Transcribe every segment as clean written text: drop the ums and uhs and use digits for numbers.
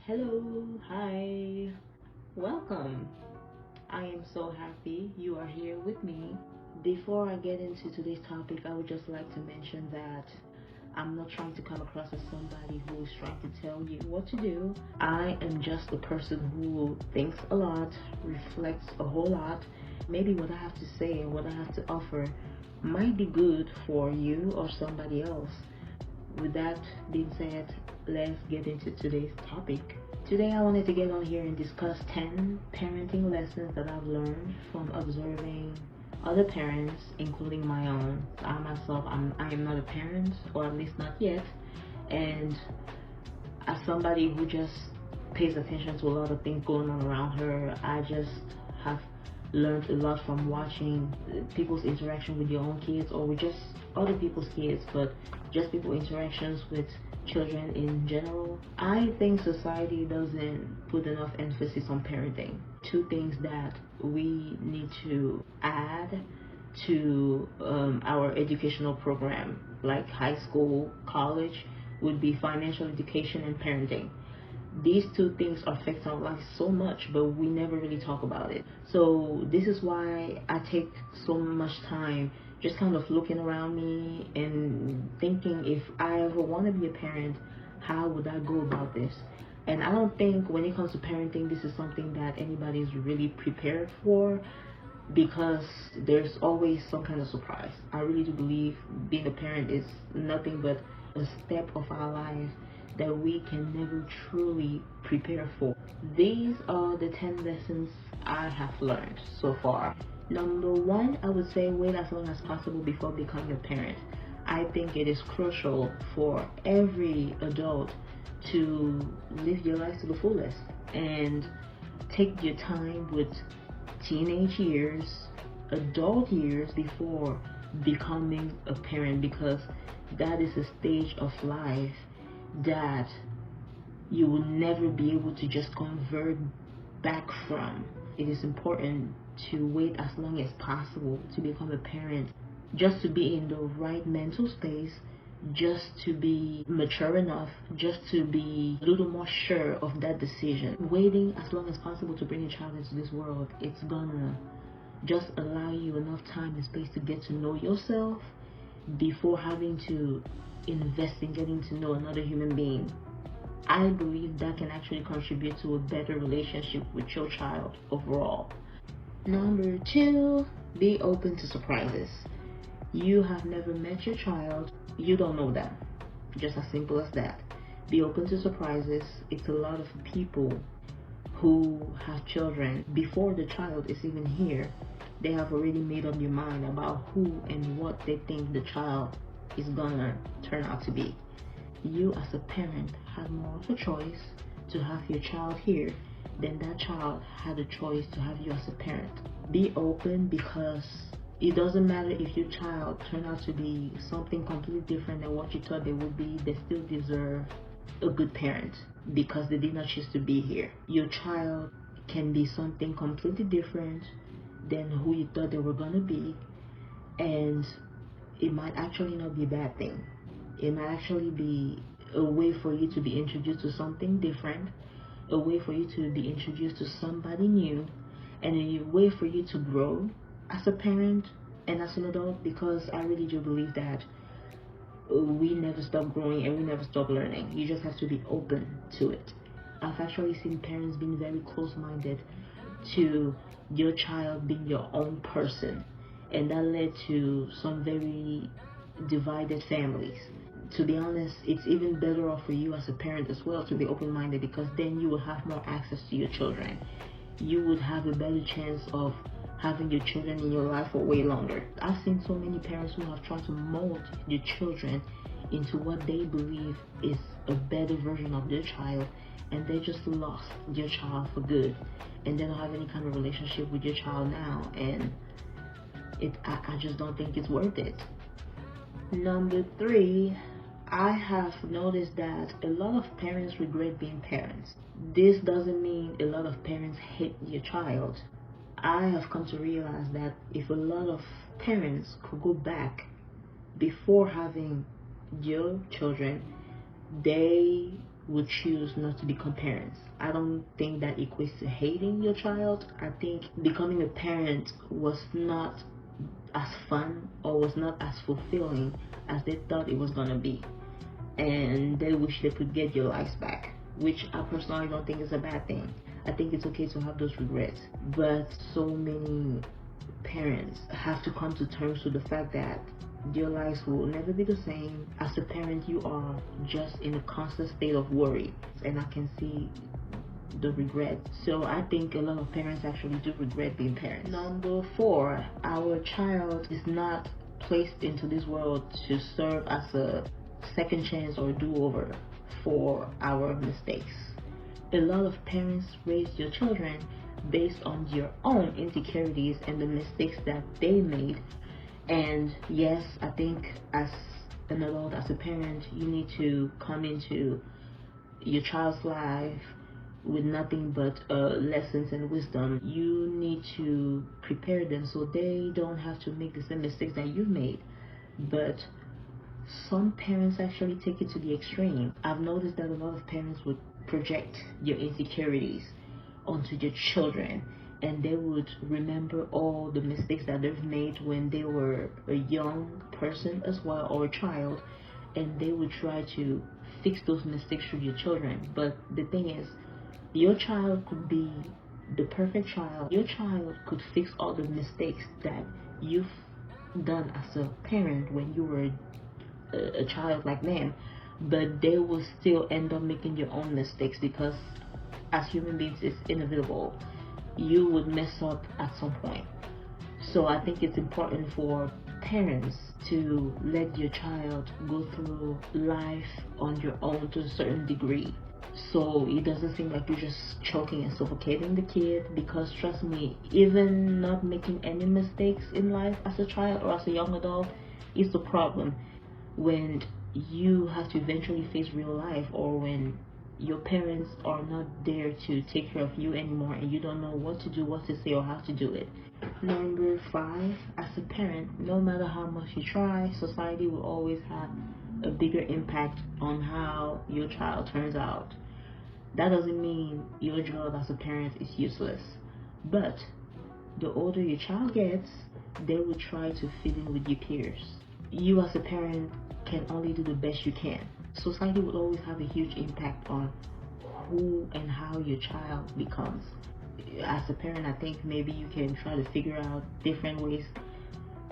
Hello, hi, welcome. I am so happy you are here with me. Before I get into today's topic, I would just like to mention that I'm not trying to come across as somebody who is trying to tell you what to do. I am just a person who thinks a lot, reflects a whole lot. Maybe what I have to say and what I have to offer might be good for you or somebody else. With that being said, let's get into today's topic. Today I wanted to get on here and discuss 10 parenting lessons that I've learned from observing other parents, including my own. I myself, I am not a parent, or at least not yet, and as somebody who just pays attention to a lot of things going on around her, I just have learned a lot from watching people's interaction with your own kids or with just other people's kids, but just people interactions with children in general. I think society doesn't put enough emphasis on parenting. Two things that we need to add to our educational program, like high school, college, would be financial education and parenting. These two things affect our lives so much, but we never really talk about it. So this is why I take so much time just kind of looking around me and thinking, if I ever want to be a parent, how would I go about this? And I don't think when it comes to parenting, this is something that anybody is really prepared for, because there's always some kind of surprise. I really do believe being a parent is nothing but a step of our life that we can never truly prepare for. These are the 10 lessons I have learned so far. Number one, I would say wait as long as possible before becoming a parent. I think it is crucial for every adult to live your life to the fullest and take your time with teenage years, adult years before becoming a parent, because that is a stage of life that you will never be able to just convert back from. It is important to wait as long as possible to become a parent, just to be in the right mental space, just to be mature enough, just to be a little more sure of that decision. Waiting as long as possible to bring a child into this world, it's gonna just allow you enough time and space to get to know yourself before having to invest in getting to know another human being. I believe that can actually contribute to a better relationship with your child overall. Number two, be open to surprises. You have never met your child, you don't know them. Just as simple as that. Be open to surprises. It's a lot of people who have children before the child is even here. They have already made up their mind about who and what they think the child is gonna turn out to be. You as a parent have more of a choice to have your child here than that child had a choice to have you as a parent. Be open, because it doesn't matter if your child turned out to be something completely different than what you thought they would be, they still deserve a good parent because they did not choose to be here. Your child can be something completely different than who you thought they were gonna be, and it might actually not be a bad thing. It might actually be a way for you to be introduced to something different, a way for you to be introduced to somebody new, and a way for you to grow as a parent and as an adult, because I really do believe that we never stop growing and we never stop learning. You just have to be open to it. I've actually seen parents being very close-minded to your child being your own person, and that led to some very divided families. To be honest, it's even better off for you as a parent as well to be open-minded, because then you will have more access to your children. You would have a better chance of having your children in your life for way longer. I've seen so many parents who have tried to mold their children into what they believe is a better version of their child, and they just lost their child for good, and they don't have any kind of relationship with your child now, and I just don't think it's worth it. Number three, I have noticed that a lot of parents regret being parents. This doesn't mean a lot of parents hate your child. I have come to realize that if a lot of parents could go back before having your children, they would choose not to become parents. I don't think that equates to hating your child. I think becoming a parent was not as fun or was not as fulfilling as they thought it was gonna be, and they wish they could get your lives back, which I personally don't think is a bad thing. I think it's okay to have those regrets, but so many parents have to come to terms with the fact that their lives will never be the same. As a parent, you are just in a constant state of worry, and I can see the regret. So I think a lot of parents actually do regret being parents. Number 4, our child is not placed into this world to serve as a second chance or do-over for our mistakes. A lot of parents raise their children based on their own insecurities and the mistakes that they made. And yes, I think as an adult, as a parent, you need to come into your child's life with nothing but lessons and wisdom. You need to prepare them so they don't have to make the same mistakes that you've made. But some parents actually take it to the extreme. I've noticed that a lot of parents would project their insecurities onto their children, and they would remember all the mistakes that they've made when they were a young person as well, or a child, and they would try to fix those mistakes through your children. But the thing is, your child could be the perfect child. Your child could fix all the mistakes that you've done as a parent when you were a child like them, but they will still end up making their own mistakes, because as human beings it's inevitable. You would mess up at some point. So I think it's important for parents to let your child go through life on your own to a certain degree, so it doesn't seem like you're just choking and suffocating the kid. Because trust me, even not making any mistakes in life as a child or as a young adult is the problem. When you have to eventually face real life, or when your parents are not there to take care of you anymore and you don't know what to do, what to say, or how to do it. Number 5, as a parent, no matter how much you try, society will always have a bigger impact on how your child turns out. That doesn't mean your job as a parent is useless, but the older your child gets, they will try to fit in with your peers. You as a parent can only do the best you can. Society will always have a huge impact on who and how your child becomes. As a parent, I think maybe you can try to figure out different ways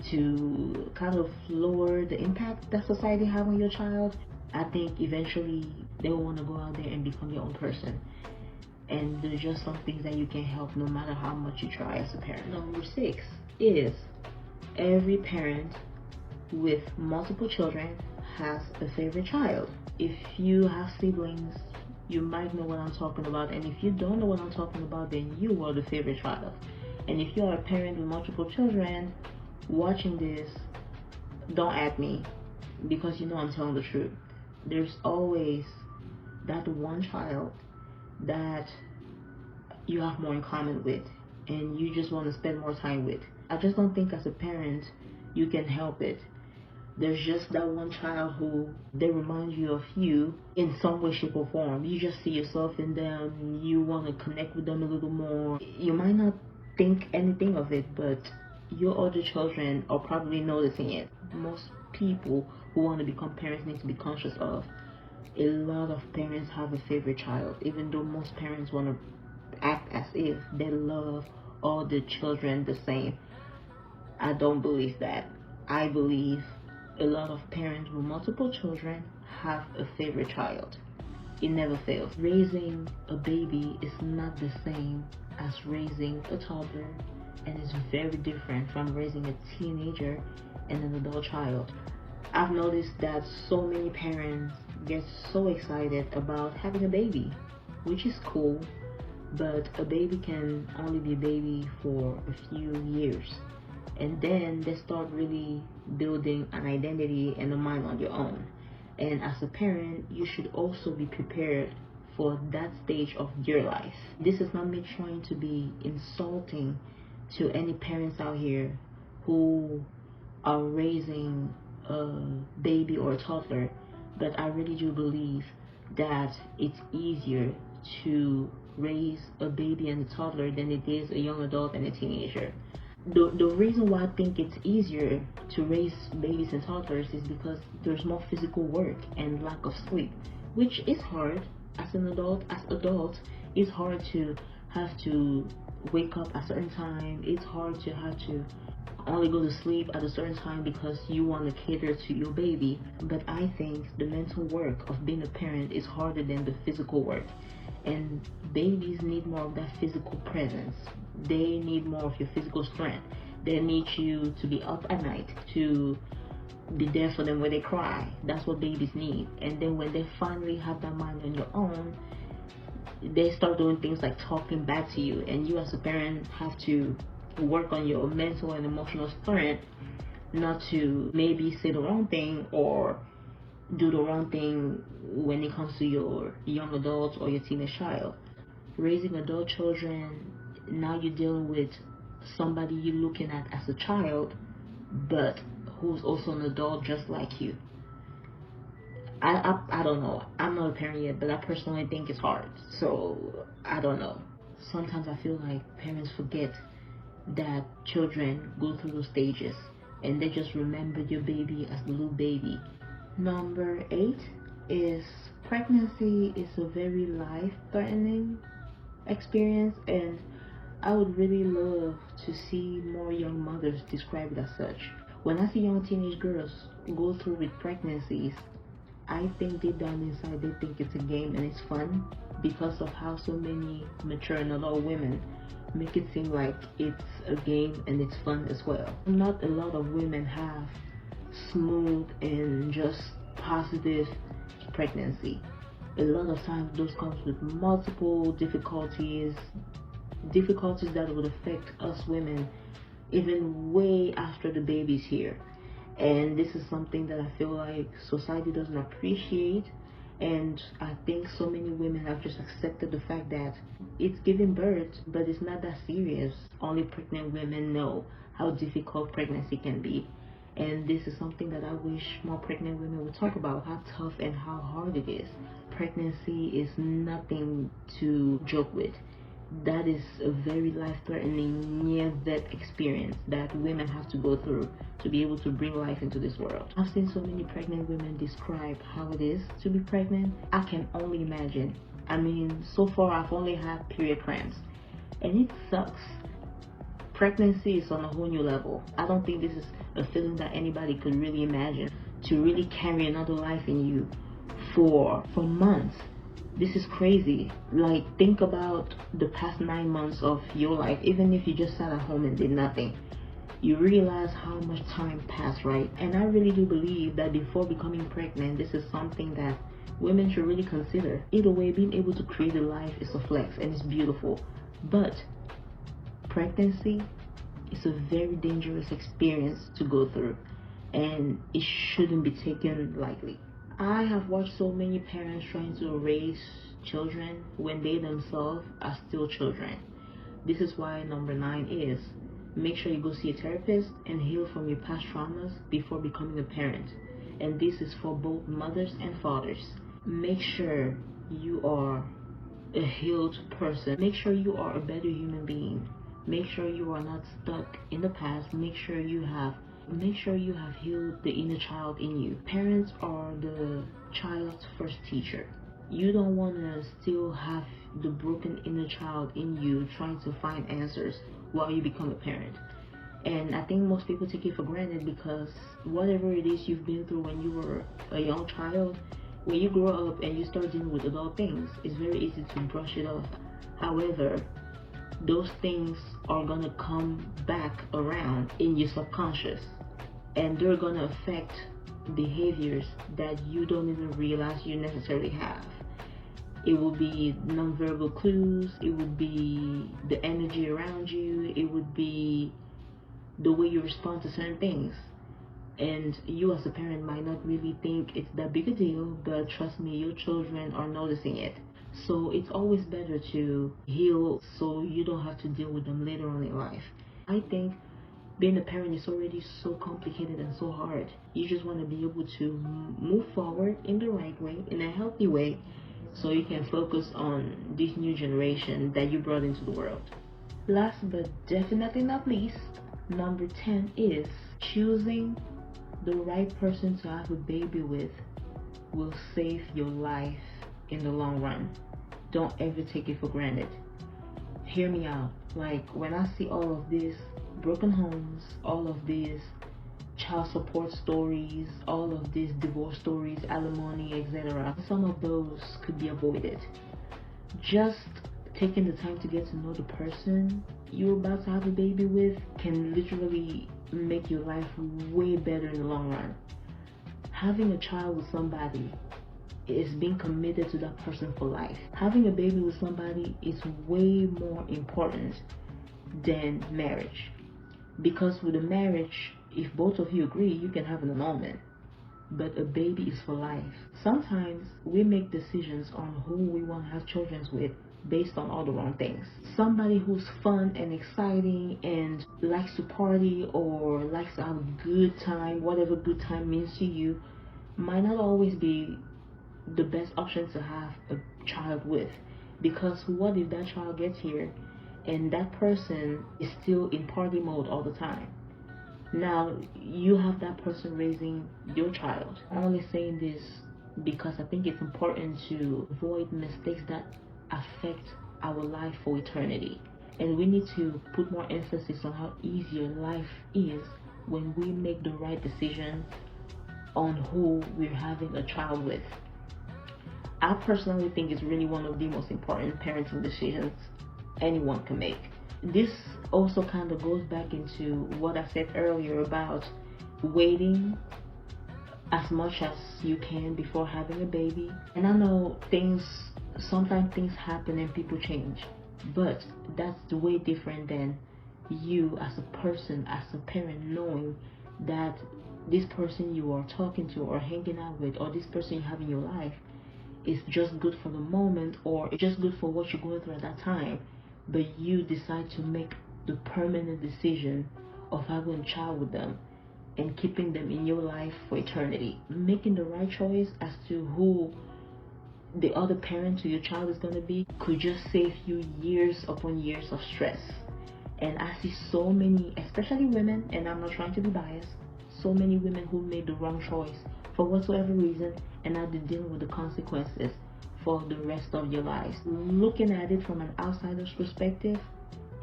to kind of lower the impact that society have on your child. I think eventually they will want to go out there and become their own person. And there's just some things that you can help no matter how much you try as a parent. Number 6 is every parent with multiple children has a favorite child. If you have siblings, you might know what I'm talking about, and if you don't know what I'm talking about, then you are the favorite child. And if you are a parent with multiple children watching this, don't at me, because you know I'm telling the truth. There's always that one child that you have more in common with and you just want to spend more time with. I just don't think as a parent you can help it. There's just that one child who they remind you of you in some way, shape, or form. You just see yourself in them. You want to connect with them a little more. You might not think anything of it, but your other children are probably noticing it. Most people who want to become parents need to be conscious of. A lot of parents have a favorite child, even though most parents want to act as if they love all the children the same. I don't believe that. I believe a lot of parents with multiple children have a favorite child. It never fails. Raising a baby is not the same as raising a toddler, and it's very different from raising a teenager and an adult child. I've noticed that so many parents get so excited about having a baby, which is cool, but a baby can only be a baby for a few years, and then they start really building an identity and a mind on your own. And as a parent, you should also be prepared for that stage of your life. This is not me trying to be insulting to any parents out here who are raising a baby or a toddler, but I really do believe that it's easier to raise a baby and a toddler than it is a young adult and a teenager. The reason why I think it's easier to raise babies and toddlers is because there's more physical work and lack of sleep, which is hard as an adult. As adults, it's hard to have to wake up at a certain time. It's hard to have to only go to sleep at a certain time because you want to cater to your baby. But I think the mental work of being a parent is harder than the physical work, and babies need more of that physical presence. They need more of your physical strength. They need you to be up at night, to be there for them when they cry. That's what babies need. And then when they finally have that mind on your own, they start doing things like talking back to you, and you as a parent have to work on your mental and emotional strength not to maybe say the wrong thing or do the wrong thing when it comes to your young adult or your teenage child. Raising adult children, now you're dealing with somebody you're looking at as a child, but who's also an adult just like you. I don't know. I'm not a parent yet, but I personally think it's hard. So I don't know. Sometimes I feel like parents forget that children go through those stages and they just remember your baby as the little baby. Number 8 is pregnancy is a very life-threatening experience, and I would really love to see more young mothers describe it as such. When I see young teenage girls go through with pregnancies, I think deep down inside they think it's a game and it's fun because of how so many mature and adult women make it seem like it's a game and it's fun as well. Not a lot of women have smooth and just positive pregnancy. A lot of times those comes with multiple difficulties that would affect us women even way after the baby's here. And this is something that I feel like society doesn't appreciate, and I think so many women have just accepted the fact that it's giving birth, but it's not that serious. Only pregnant women know how difficult pregnancy can be, and this is something that I wish more pregnant women would talk about, how tough and how hard it is. Pregnancy is nothing to joke with. That is a very life-threatening near-death experience that women have to go through to be able to bring life into this world. I've seen so many pregnant women describe how it is to be pregnant. I can only imagine. I mean, so far I've only had period cramps, and it sucks. Pregnancy is on a whole new level. I don't think this is a feeling that anybody could really imagine, to really carry another life in you for months. This is crazy. Like, think about the past 9 months of your life. Even if you just sat at home and did nothing, you realize how much time passed, right? And I really do believe that before becoming pregnant, this is something that women should really consider. Either way, being able to create a life is a flex and it's beautiful, but pregnancy is a very dangerous experience to go through, and it shouldn't be taken lightly. I have watched so many parents trying to raise children when they themselves are still children. This is why number 9 is make sure you go see a therapist and heal from your past traumas before becoming a parent. And this is for both mothers and fathers. Make sure you are a healed person. Make sure you are a better human being. Make sure you are not stuck in the past. Make sure you have healed the inner child in you. Parents are the child's first teacher. You don't want to still have the broken inner child in you trying to find answers while you become a parent. And I think most people take it for granted because whatever it is you've been through when you were a young child, when you grow up and you start dealing with adult things, it's very easy to brush it off. However, those things are gonna come back around in your subconscious, and they're gonna affect behaviors that you don't even realize you necessarily have. It will be nonverbal clues, it would be the energy around you, it would be the way you respond to certain things. And you as a parent might not really think it's that big a deal, but trust me, your children are noticing it. So it's always better to heal so you don't have to deal with them later on in life. I think Being a parent is already so complicated and so hard. You just want to be able to move forward in the right way, in a healthy way, so you can focus on this new generation that you brought into the world. Last but definitely not least, number 10 is choosing the right person to have a baby with will save your life in the long run. Don't ever take it for granted. Hear me out. Like, when I see all of these broken homes, all of these child support stories, all of these divorce stories, alimony, etc., some of those could be avoided. Just taking the time to get to know the person you're about to have a baby with can literally make your life way better in the long run. Having a child with somebody is being committed to that person for life. Having a baby with somebody is way more important than marriage, because with a marriage, if both of you agree, you can have an annulment, but a baby is for life. Sometimes we make decisions on who we want to have children with based on all the wrong things. Somebody who's fun and exciting and likes to party or likes to have a good time, whatever good time means to you, might not always be the best option to have a child with. Because what if that child gets here and that person is still in party mode all the time? Now you have that person raising your child. I'm only saying this because I think it's important to avoid mistakes that affect our life for eternity. And we need to put more emphasis on how easier life is when we make the right decision on who we're having a child with. I personally think it's really one of the most important parenting decisions anyone can make. This also kind of goes back into what I said earlier about waiting as much as you can before having a baby. And I know sometimes things happen and people change, but that's way different than you as a person, as a parent, knowing that this person you are talking to or hanging out with, or this person you have in your life, is just good for the moment, or it's just good for what you're going through at that time, but you decide to make the permanent decision of having a child with them and keeping them in your life for eternity. Making the right choice as to who the other parent to your child is going to be could just save you years upon years of stress. And I see so many, especially women, and I'm not trying to be biased, so many women who made the wrong choice for whatsoever reason, and now they're dealing with the consequences for the rest of your lives. Looking at it from an outsider's perspective,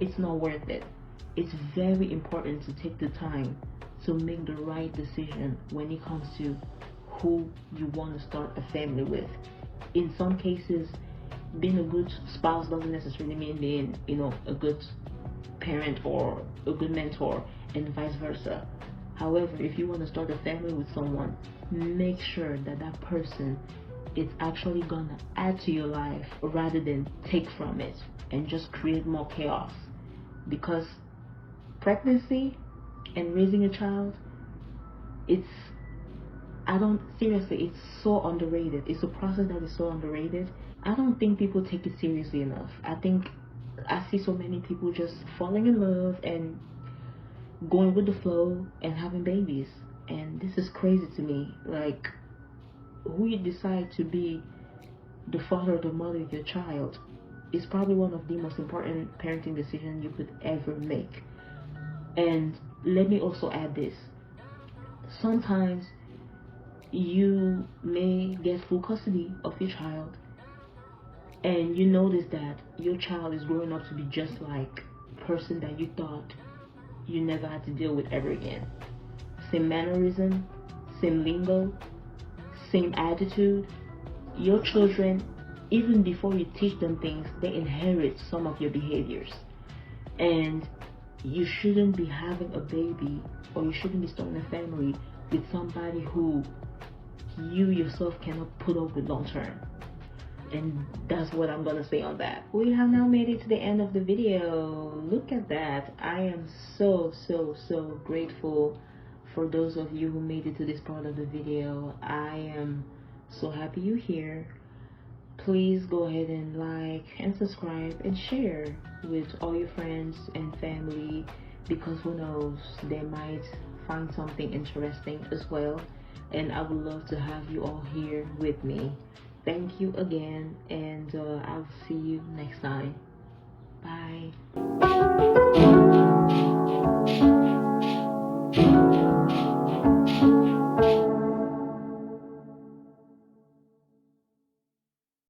it's not worth it. It's very important to take the time to make the right decision when it comes to who you want to start a family with. In some cases, being a good spouse doesn't necessarily mean being, a good parent or a good mentor, and vice versa. However, if you want to start a family with someone, make sure that that person is actually gonna add to your life rather than take from it and just create more chaos. Because pregnancy and raising a child, it's so underrated. It's a process that is so underrated. I don't think people take it seriously enough. I think I see so many people just falling in love and going with the flow and having babies, and this is crazy to me. Like, who you decide to be the father or the mother of your child is probably one of the most important parenting decisions you could ever make. And let me also add this: sometimes you may get full custody of your child and you notice that your child is growing up to be just like a person that you thought you never had to deal with ever again. Same mannerism, same lingo, same attitude. Your children, even before you teach them things, they inherit some of your behaviors. And you shouldn't be having a baby, or you shouldn't be starting a family with somebody who you yourself cannot put up with long term. And that's what I'm gonna say on that. We have now made it to the end of the video. Look at that. I am so grateful for those of you who made it to this part of the video. I am so happy you're here. Please go ahead and like and subscribe and share with all your friends and family because who knows, they might find something interesting as well. And I would love to have you all here with me. Thank you again, and I'll see you next time. Bye.